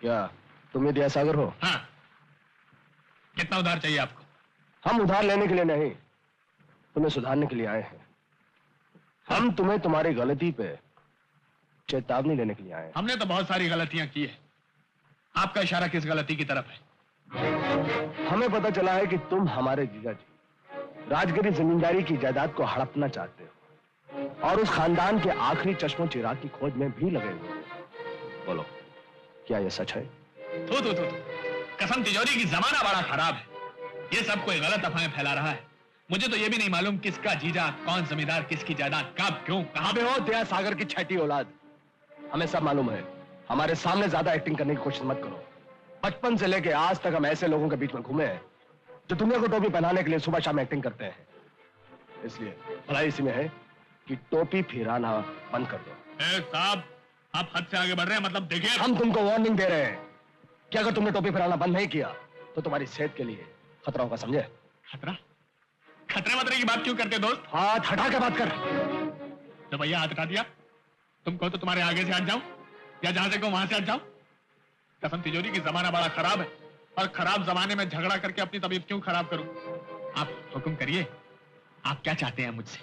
क्या तुम विद्यासागर हो? हाँ। कितना उधार चाहिए आपको? हम उधार लेने के लिए नहीं, तुम्हें सुधारने के लिए आए हैं। हम तुम्हें तुम्हारी गलती पे चेतावनी देने के लिए आए हैं। हमने तो बहुत सारी गलतियां की है। आपका इशारा किस गलती की तरफ है? हमें पता चला है कि तुम हमारे जीजा जी राजगिरी जमींदारी की जायदाद को हड़पना चाहते हो और उस खानदान के आखिरी चश्मो चिराग की खोज में भी लगे हुए हो। बोलो, क्या यह सच है? थू। कसम तिजोरी की जमाना बड़ा खराब है। ये सब कोई गलत अफवाहें फैला रहा है। मुझे तो ये भी नहीं मालूम किसका जीजा, कौन जमींदार, किसकी जायदाद, कब, क्यों, कहां पे हो। विद्यासागर की छठी औलाद, हमें सब मालूम है। हमारे सामने ज्यादा एक्टिंग करने की कोशिश मत करो। बचपन से लेके आज तक हम ऐसे लोगों के बीच में घूमे हैं जो दुनिया को टोपी पहनाने के लिए सुबह शाम एक्टिंग करते हैं। इसलिए भलाई इसी में है कि टोपी फिराना बंद कर दो। साहब, आप हद से आगे बढ़ रहे हैं। मतलब देखिए, हम तुमको वार्निंग दे रहे हैं कि अगर तुमने टोपी फिराना बंद नहीं किया तो तुम्हारी सेहत के लिए खतरा होगा, समझे? खतरा? खतरे वतरे की बात क्यों करते दोस्त? हाथ हटा के बात कर। तो भैया हाथ हटा दिया। तुम कहो तो तुम्हारे आगे से हट जाऊं या जहां से कहो वहां से हट जाऊं? कसम तिजोरी की जमाना बड़ा खराब है और खराब जमाने में झगड़ा करके अपनी तबीयत क्यों खराब करूं? आप हुक्म करिए, आप क्या चाहते हैं मुझसे?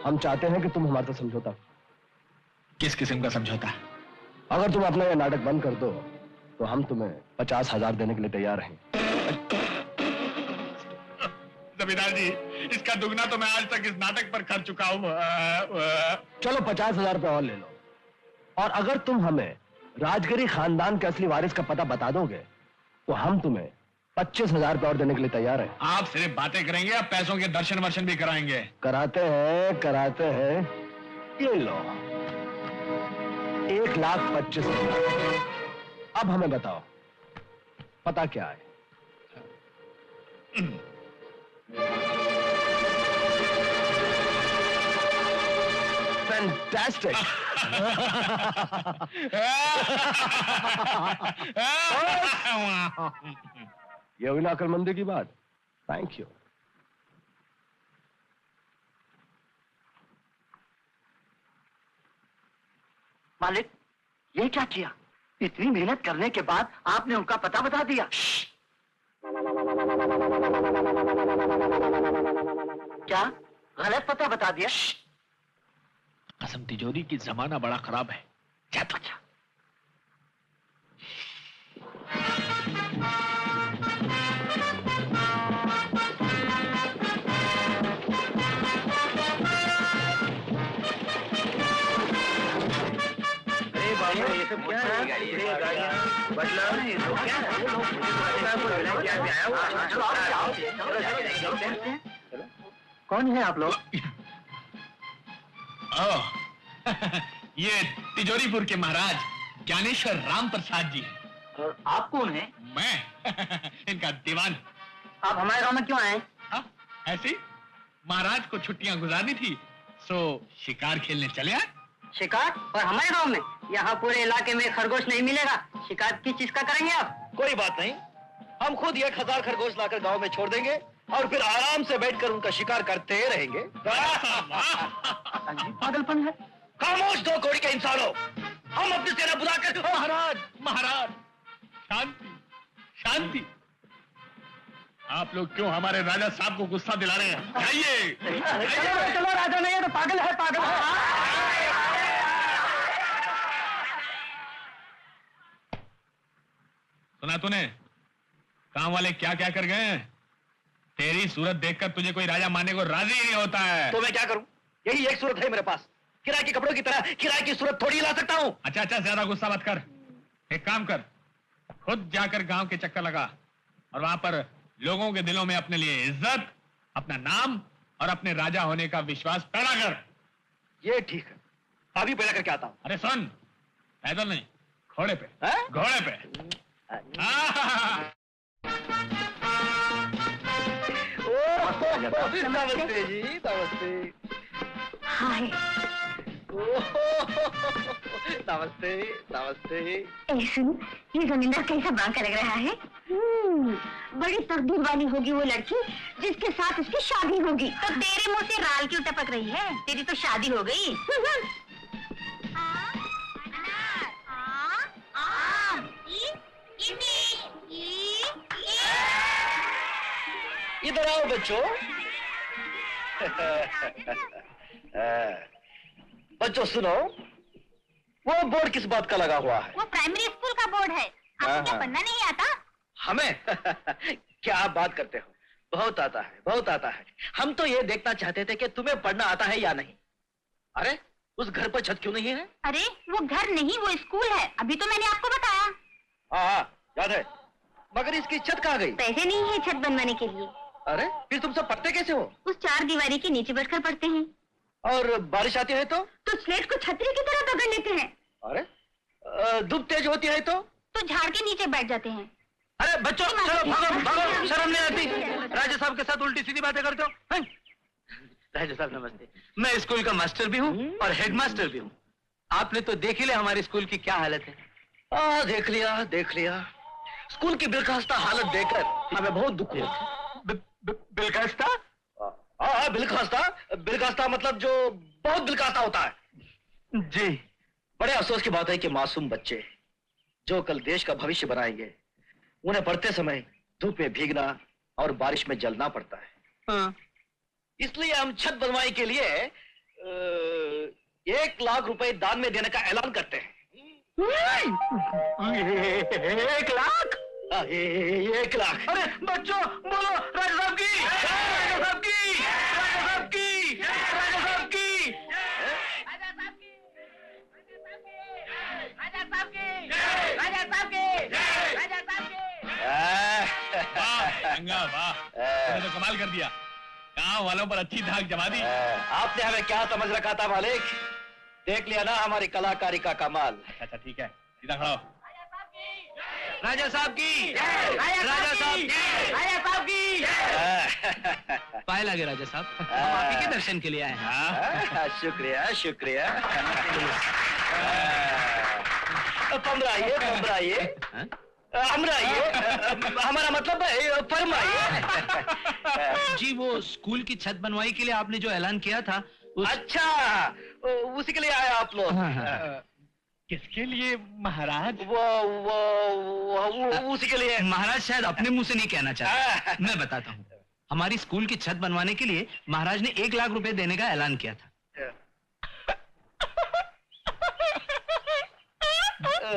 हम चाहते हैं कि तुम हमारे साथ समझौता। किस किस्म का समझौता? अगर तुम अपना यह नाटक बंद कर दो तो हम तुम्हें 50,000 देने के लिए तैयार हैं। जमींदार जी, इसका दुगना तो मैं आज तक इस नाटक पर खर्च चुका हूं। चलो 50,000 रुपए और ले लो, और अगर तुम हमें राजगिरी खानदान के असली वारिस का पता बता दोगे तो हम तुम्हें 25,000 रुपए और देने के लिए तैयार हैं। आप सिर्फ बातें करेंगे या पैसों के दर्शन वर्शन भी कराएंगे? कराते हैं। ये लो 1,25,000। अब हमें बताओ पता क्या है? फैंटास्टिक। ये हुई ना अकलमंदी की बात। Thank you. मालिक, ये क्या किया? इतनी मेहनत करने के बाद आपने उनका पता बता दिया। क्या गलत पता बता दिया? कसम तिजोरी की जमाना बड़ा खराब है। क्या तो क्या? ये सब क्या है? गाड़ियाँ बदला नहीं तो क्या है? कौन है आप लोग? ये तिजोरीपुर के महाराज ज्ञानेश्वर राम प्रसाद जी हैं। और आप कौन हैं? मैं इनका दीवान। आप हमारे गांव में क्यों आए? ऐसे ही महाराज को छुट्टियां गुजारनी थी, सो शिकार खेलने चले आए। शिकार? और हमारे गांव में? यहाँ पूरे इलाके में खरगोश नहीं मिलेगा। शिकार किस चीज का करेंगे आप? कोई बात नहीं, हम खुद 1,000 खरगोश लाकर गांव में छोड़ देंगे और फिर आराम से बैठकर उनका शिकार करते रहेंगे। पागलपन है। खामोश दो कौड़ी के इंसानों, हम अपनी सेना बुलाकर। महाराज शांति शांति। आप लोग क्यों हमारे राजा साहब को गुस्सा दिला रहे हैं? जाइए। चलो राजा नहीं है तो पागल है, पागल है। सुना तूने? काम वाले क्या क्या कर गए हैं? तेरी सूरत देखकर तुझे कोई राजा मानने को राजी नहीं होता है। तो मैं क्या करूं? यही एक सूरत है मेरे पास। किराए के कपड़ों की तरह किराए की सूरत थोड़ी ला सकता हूं। अच्छा, ज्यादा गुस्सा मत कर। एक काम कर, खुद जाकर गांव के चक्कर लगा और वहां पर लोगों के दिलों में अपने लिए इज्जत, अपना नाम और अपने राजा होने का विश्वास पैदा कर। ये ठीक है, अभी पैदा करके आता हूं। अरे सुन, पैदल नहीं, घोड़े पे। घोड़े पे। नमस्ते जी, नमस्ते। हाय। नमस्ते नमस्ते। सुन, ये जमींदार कैसा बांका लग रहा है? बड़ी तकदीर वाली होगी वो लड़की जिसके साथ उसकी शादी होगी। तो तेरे मुंह से राल क्यों टपक रही है? तेरी तो शादी हो गई। आम, इधर आओ बच्चों। बच्चों सुनो, वो बोर्ड किस बात का लगा हुआ है? वो प्राइमरी स्कूल का बोर्ड है। आपको क्या पढ़ना नहीं आता? हमें क्या आप बात करते हो? बहुत आता है, बहुत आता है। हम तो ये देखना चाहते थे कि तुम्हें पढ़ना आता है या नहीं। अरे उस घर पर छत क्यों नहीं है? अरे वो घर नहीं, वो स्कूल है। अभी तो मैंने आपको बताया। हाँ याद है, मगर इसकी छत कहाँ गई? पैसे नहीं है छत बनवाने के लिए। अरे फिर तुम सब पढ़ते कैसे हो? उस चार दीवारी के नीचे बैठकर पढ़ते हैं। और बारिश आती है तो स्लेट को छतरी की तरह पकड़ लेते हैं। अरे धूप तेज होती है तो झाड़ के नीचे बैठ जाते हैं। अरे बच्चों चलो भागो भागो, शर्म नहीं आती? राजा साहब के साथ उल्टी सीधी बातें करते हो? राजा साहब नमस्ते। मैं स्कूल का मास्टर भी हूँ और हेडमास्टर भी हूँ। आपने तो देख ही लिया हमारे स्कूल की क्या हालत है। देख लिया देख लिया। स्कूल की बिलखास्ता हालत देखकर हमें बहुत दुख हुआ। बिलखास्ता? हाँ बिलखास्ता। बिलखास्ता मतलब जो बहुत बिलखास्ता होता है। जी। बड़े अफसोस की बात है कि मासूम बच्चे जो कल देश का भविष्य बनाएंगे, उन्हें पढ़ते समय धूप में भीगना और बारिश में जलना पड़ता है। इसलिए हम छत बनवाई के लिए 1 लाख रुपए दान में देने का ऐलान करते हैं। 1 लाख? 1 लाख। अरे बच्चों बोलो राजा साहब की, राजा साहब की, राजा साहब की, राजा साहब की, राजा साहब की, राजा साहब की, राजा साहब की, राजा साहब की। वाह रंगा वाह, तूने तो कमाल कर दिया। गाँव वालों पर अच्छी धाक जमा दी। आपने हमें क्या समझ रखा था मालिक? देख लिया ना हमारी कलाकारी का कमाल। अच्छा ठीक है, सीधा खड़ा हो। राजा साहब की, राजा साहब की, राजा साहब की। पाए लगे राजा साहब, हम आप ही के दर्शन के लिए आए हैं। शुक्रिया शुक्रिया। पंद्राइए पंद्राइए, हमारा मतलब है फरमाइए। जी वो स्कूल की छत बनवाई के लिए आपने जो ऐलान किया था अच्छा उसी के लिए आए आप लोग? किसके लिए महाराज? वो उसी के लिए। महाराज शायद अपने मुंह से नहीं कहना चाहते, मैं बताता हूँ। हमारी स्कूल की छत बनवाने के लिए महाराज ने 1 लाख रुपए देने का ऐलान किया था।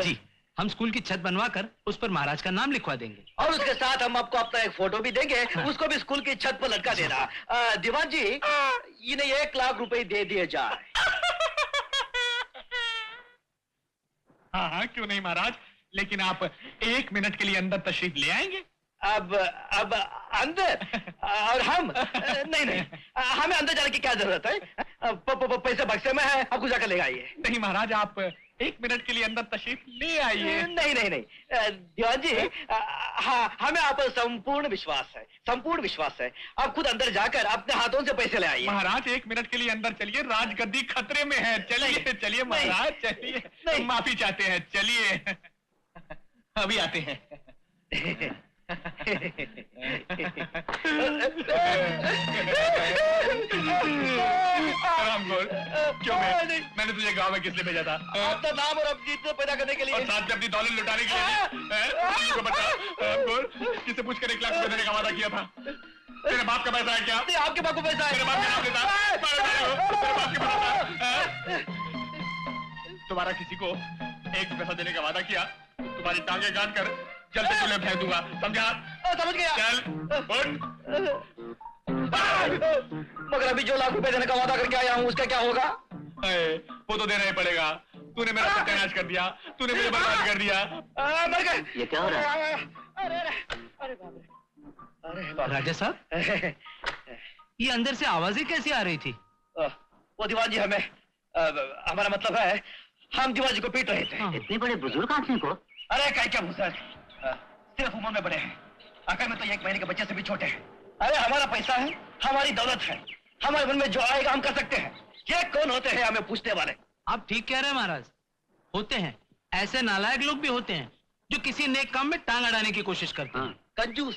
जी हम स्कूल की छत बनवाकर उस पर महाराज का नाम लिखवा देंगे और उसके साथ हम आपको अपना एक फोटो भी देंगे। उसको भी स्कूल की छत पर लटका देना। दीवान जी इन्हें 1 लाख रुपए दे दिए जाए। हाँ हाँ क्यों नहीं महाराज, लेकिन आप 1 मिनट के लिए अंदर तशरीफ ले आएंगे? अब अंदर? और हम नहीं हमें अंदर जाने की क्या जरूरत है? पैसे बक्से में है, आपको जाकर ले आइए। नहीं महाराज, आप 1 मिनट के लिए अंदर तशरीफ ले आइए। नहीं दीवान जी, हाँ हमें आप पर संपूर्ण विश्वास है, संपूर्ण विश्वास है। आप खुद अंदर जाकर अपने हाथों से पैसे ले आइए। महाराज 1 मिनट के लिए अंदर चलिए, राजगद्दी खतरे में है। चलिए चलिए महाराज चलिए, माफी चाहते हैं, चलिए अभी आते हैं। क्यों मैंने तुझे गांव में किस लिए भेजा था? अपना नाम और अपनी इज्जत पैदा करने के लिए, और साथ में अपनी दौलत लुटाने के लिए। किसे पूछकर 1 लाख रुपए देने का वादा किया था? तेरे बाप का पैसा है क्या? आपके बाप को पैसा है। तेरे बाप का नाम लेता, तेरे बाप के पैसा। तुम्हारा किसी को 1 पैसा देने का वादा किया, तुम्हारी टांगे काट कर जल से चूल्हे फेंक दूंगा, समझा? समझ गया। चल उठ। मगर अभी जो 1 लाख रुपए देने का वादा करके आया हूँ उसका क्या होगा? वो तो देना ही पड़ेगा। तूने मेरा सत्यानाश कर दिया, तूने मुझे बर्बाद कर दिया। मर गए। ये क्या हो रहा है? अरे बाप। राजा साहब ये अंदर से आवाजें कैसी आ रही थी? वो दीवान जी हमें हमारा मतलब है हम दीवान जी को पीट रहे थे। इतने बड़े बुजुर्ग आदमी को? अरे क्या भूसर, सिर्फ उम्र में बड़े हैं, अकल में तो 1 महीने के बच्चे से भी छोटे हैं। अरे हमारा पैसा है, हमारी दौलत है, हमारे मन में जो आएगा हम कर सकते हैं। ये कौन होते हैं हमें पूछने वाले? आप ठीक कह रहे हैं महाराज, होते हैं ऐसे नालायक लोग भी होते हैं जो किसी नेक काम में टांग अड़ाने की कोशिश करते हैं। कंजूस,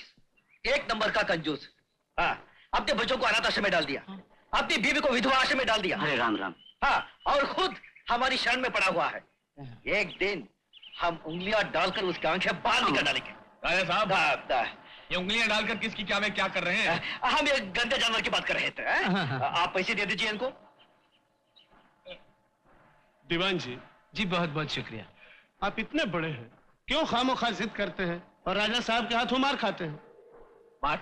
1 नंबर का कंजूस। हाँ, अपने बच्चों को अनाथ आश्रम में डाल दिया, अपनी बीवी को विधवा आश्रम में डाल दिया। अरे राम राम। हाँ, और खुद हमारी शरण में पड़ा हुआ है। एक दिन हम उंगलियां डालकर उसकी आंखें बाहर निकल डालेंगे। राजा साहब ये उंगलियां डालकर किसकी क्या में क्या कर रहे हैं? हम ये गंदे जानवर की बात कर रहे थे। आप पैसे दे दीजिए इनको। दीवान जी, जी बहुत बहुत शुक्रिया। आप इतने बड़े हैं, क्यों खामोखा जिद करते हैं और राजा साहब के हाथों मार खाते हैं? मार?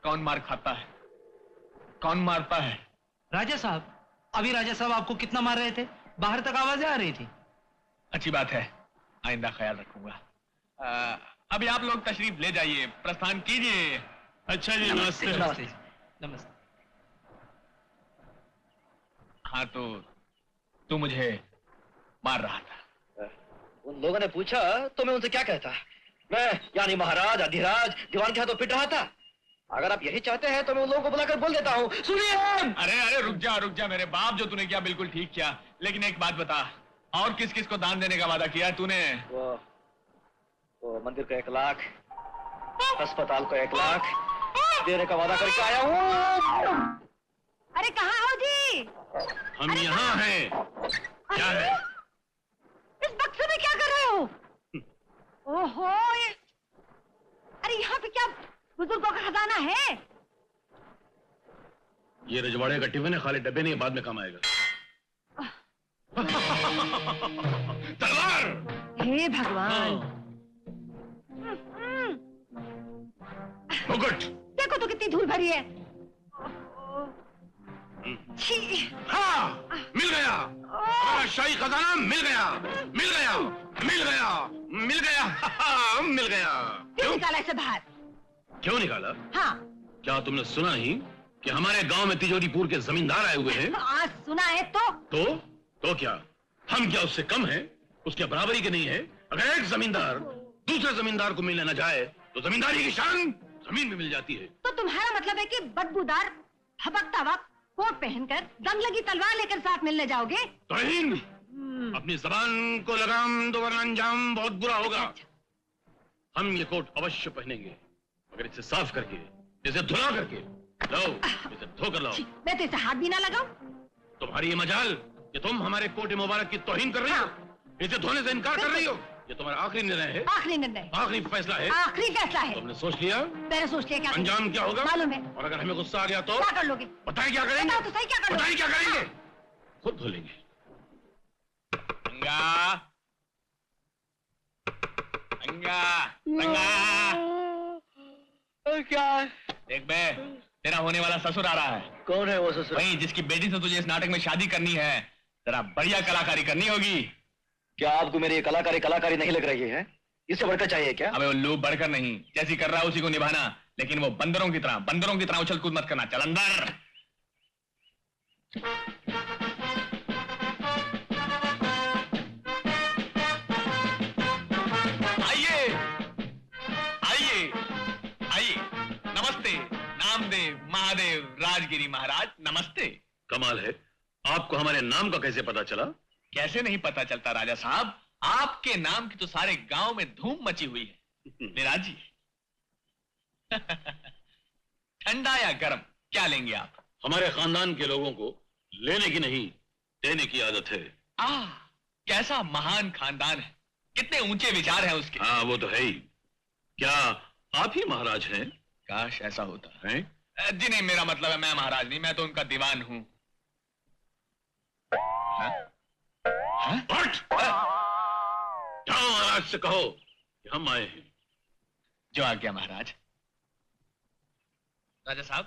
कौन मार खाता है? कौन मारता है? राजा साहब, अभी राजा साहब आपको कितना मार रहे थे, बाहर तक आवाजें आ रही थी। अच्छी बात है, आइंदा ख्याल रखूंगा। अभी आप लोग तशरीफ ले जाइए, प्रस्थान कीजिए। अच्छा जी, नमस्ते। नमस्ते नमस्ते। हाँ तो तू मुझे मार रहा था। उन लोगों ने पूछा तो मैं उनसे क्या कहता? मैं यानी महाराज अधिराज दीवान के हाथों पिट रहा था। अगर आप यही चाहते हैं तो मैं उन लोगों को बुलाकर बोल देता हूँ। सुनिए। अरे अरे रुक जा मेरे बाप, जो तूने किया बिल्कुल ठीक किया, लेकिन एक बात बता, और किस किस को दान देने का वादा किया तूने? वो मंदिर को 1 लाख, अस्पताल को 1 लाख देने का वादा करके आया हूँ। अरे कहाँ हो जी? हम यहाँ हैं। क्या है? इस बक्से में क्या कर रहे हो? ओहो, अरे यहाँ पे क्या बुजुर्गों का खजाना है? ये रजवाड़े का टिफिन है, खाली डब्बे नहीं, बाद में काम आएगा। तलवार! हे भगवान! मुकुट! देखो तो कितनी धूल भरी है। छी! हाँ, मिल गया। हमारा शाही खजाना मिल गया, मिल गया, मिल गया, मिल गया, मिल गया। क्यों निकाला इसे बाहर? क्यों निकाला? हाँ। क्या तुमने सुना नहीं कि हमारे गांव में तिजोरीपुर के जमींदार आए हुए हैं? आज सुना है तो? तो क्या हम क्या उससे कम हैं? उसके बराबरी के नहीं है? अगर एक जमींदार दूसरे जमींदार को मिलने न जाए तो जमींदारी की शान जमीन में मिल जाती है। तो तुम्हारा मतलब है कि बदबूदार भभकता हुआ कोट पहनकर दम लगी तलवार लेकर साथ मिलने जाओगे? तौहीन! अपनी जबान को लगाम दो वरना अंजाम बहुत बुरा होगा। हम ये कोट अवश्य पहनेंगे, मगर इसे साफ करके, इसे धुला करके लाओ, इसे धोकर लाओ। मैं तो इसे हाथ भी ना लगाऊं। तुम्हारी ये मजाल कि तुम हमारे कोट मुबारक की तौहीन कर रही हो, इसे धोने से इनकार कर रही हो। ये तुम्हारा आखिरी निर्णय है? आखिरी निर्णय, आखिरी फैसला है? आखिरी फैसला है। तुमने सोच लिया? मैंने सोच लिया। क्या अंजाम क्या होगा मालूम है। और अगर हमें गुस्सा आ गया तो क्या कर लोगे? बताएं क्या करेंगे? बताओ तो सही, क्या कर लोगे? बताएं क्या करेंगे? खुद धुलेंगे। अंगा, अंगा, अंगा। क्या? देख बे, तेरा होने वाला ससुर आ रहा है। कौन है वो ससुर? वही जिसकी बेटी से तुझे इस नाटक में शादी करनी है। तेरा बढ़िया कलाकारी करनी होगी। क्या आपको मेरी कलाकारी नहीं लग रही है? इससे बढ़कर चाहिए क्या? अबे उल्लू, बढ़कर नहीं, जैसी कर रहा है उसी को निभाना, लेकिन वो बंदरों की तरह उछल कूद मत करना। चल अंदर। आइए आइए आइए। नमस्ते नामदेव महादेव राजगिरी महाराज, नमस्ते। कमाल है, आपको हमारे नाम का कैसे पता चला? कैसे नहीं पता चलता राजा साहब, आपके नाम की तो सारे गांव में धूम मची हुई है। निराज जी, ठंडा या गर्म क्या लेंगे आप? हमारे खानदान के लोगों को लेने की नहीं, देने की आदत है। कैसा महान खानदान है, कितने ऊंचे विचार हैं उसके। हाँ, वो तो है ही। क्या आप ही महाराज हैं? काश ऐसा होता हैं? जी नहीं, मेरा मतलब है मैं महाराज नहीं, मैं तो उनका दीवान हूं। जाओ महाराज से कहो कि हम आए हैं। जो आ गया महाराज। राजा साहब,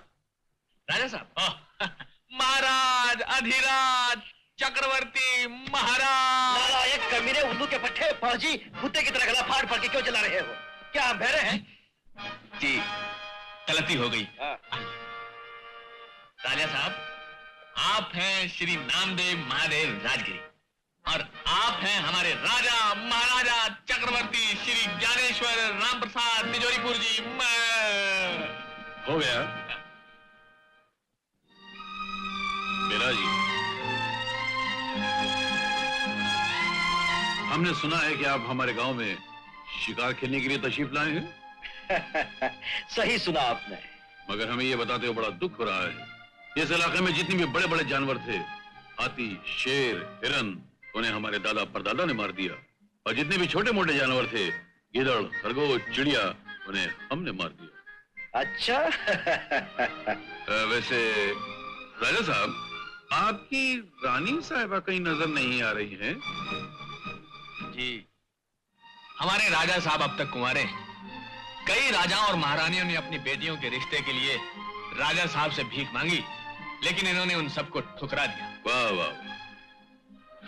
राजा साहब। महाराज अधिराज चक्रवर्ती महाराज। नालायक कमीने, उल्लू के पट्टे, फौजी कुत्ते की तरह गला फाड़ फाड़ के क्यों चला रहे हो? क्या हम बहरे हैं? जी गलती हो गई। राजा साहब, आप हैं श्री नामदेव महादेव राजगिरी और आप हैं हमारे राजा महाराजा चक्रवर्ती श्री ज्ञानेश्वर राम प्रसाद तिजोरीपुर जी। हो गया मेरा जी। हमने सुना है कि आप हमारे गांव में शिकार खेलने के लिए तशरीफ लाए हैं। सही सुना आपने। मगर हमें ये बताते हुए बड़ा दुख हो रहा है, इस इलाके में जितने भी बड़े बड़े जानवर थे, हाथी, शेर, हिरन, उन्हें हमारे दादा परदादा ने मार दिया। और जितने भी छोटे मोटे जानवर थे, गिदड़, खरगोश, चिड़िया, उन्हें हमने मार दिया। अच्छा। वैसे राजा साहब, आपकी रानी साहिबा कहीं नजर नहीं आ रही हैं? जी, हमारे राजा साहब अब तक कुंवारे हैं। कई राजाओं और महारानियों ने अपनी बेटियों के रिश्ते के लिए राजा साहब से भीख मांगी, लेकिन इन्होंने उन सबको ठुकरा दिया। वाह वाह,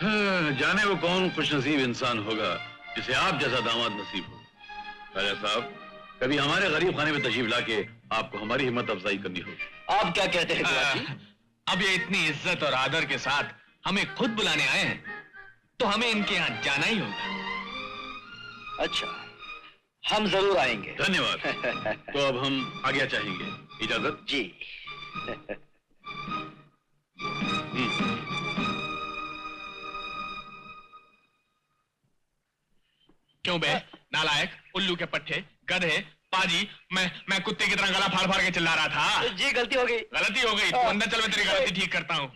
हाँ, जाने वो कौन खुशनसीब इंसान होगा जिसे आप जैसा दामाद नसीब हो। राजा साहब, कभी हमारे गरीब खाने में तशरीफ लाके आपको हमारी हिम्मत अफजाई करनी होगी। आप क्या कहते हैं गुलाब जी? अब ये इतनी इज्जत और आदर के साथ हमें खुद बुलाने आए हैं, तो हमें इनके यहाँ जाना ही होगा। अच्छा, हम जरूर आएंगे। धन्यवाद। तो अब हम आज्ञा चाहेंगे। इजाजत जी। क्यों बे नालायक, उल्लू के पट्टे, गधे, पाजी, मैं कुत्ते की तरह गला फाड़ फाड़ के चिल्ला रहा था। जी गलती हो गई। गलती हो गई तो अंदर चल, मैं तेरी गलती ठीक करता हूँ।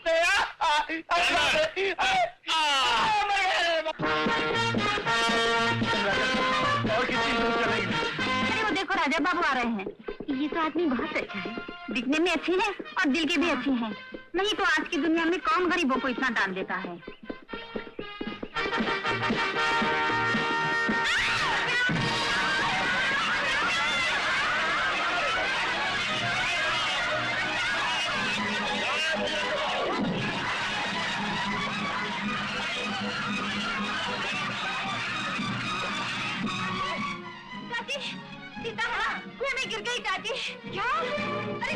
अरे वो देखो राजा बाबू आ रहे हैं। ये तो आदमी बहुत अच्छा है, दिखने में अच्छी है और दिल के भी अच्छे हैं। नहीं तो आज की दुनिया में कौन गरीबों को इतना दान देता है। कुएं में गिर गई चाची। क्या? अरे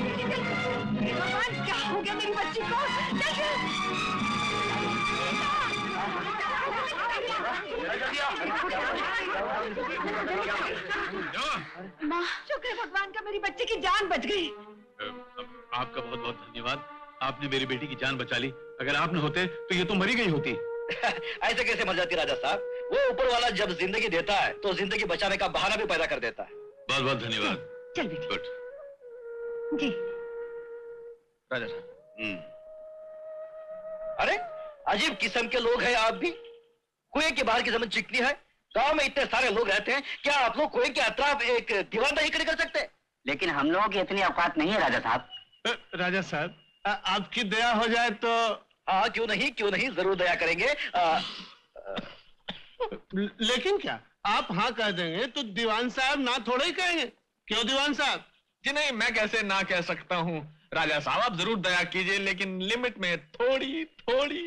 भगवान, क्या हो गया मेरी बच्ची को? माँ, शुक्र है भगवान का, मेरी बच्ची की जान बच गई। आपका बहुत बहुत धन्यवाद। आपने मेरी बेटी की जान बचा ली। अगर आप न होते तो ये तो मरी गई होती। ऐसे कैसे मर जाती राजा साहब? वो ऊपर वाला जब जिंदगी देता है तो जिंदगी बचाने का बहाना भी पैदा कर देता है। बहुत बहुत धन्यवाद। चल बेटी। गुड। जी राजा साहब, अरे अजीब किस्म के लोग हैं आप भी। कुएं के बाहर की जमीन चिकनी है, गांव में इतने सारे लोग रहते हैं, क्या आप लोग कुएं के अतराफ एक दीवानदारी खड़ी कर सकते हैं? लेकिन हम लोगों की इतनी औकात नहीं है राजा साहब। राजा साहब, आपकी दया हो जाए तो। हाँ, क्यों नहीं, जरूर दया करेंगे। लेकिन क्या आप हाँ कह देंगे तो दीवान साहब ना थोड़ा ही कहेंगे? क्यों दीवान साहब? जी नहीं, मैं कैसे ना कह सकता हूँ। राजा साहब, आप जरूर दया कीजिए, लेकिन लिमिट में, थोड़ी थोड़ी।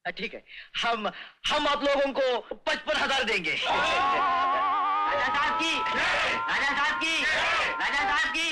ठीक है, हम आप लोगों को 55,000 देंगे। राजा साहब की, राजा साहब की, राजा साहब की।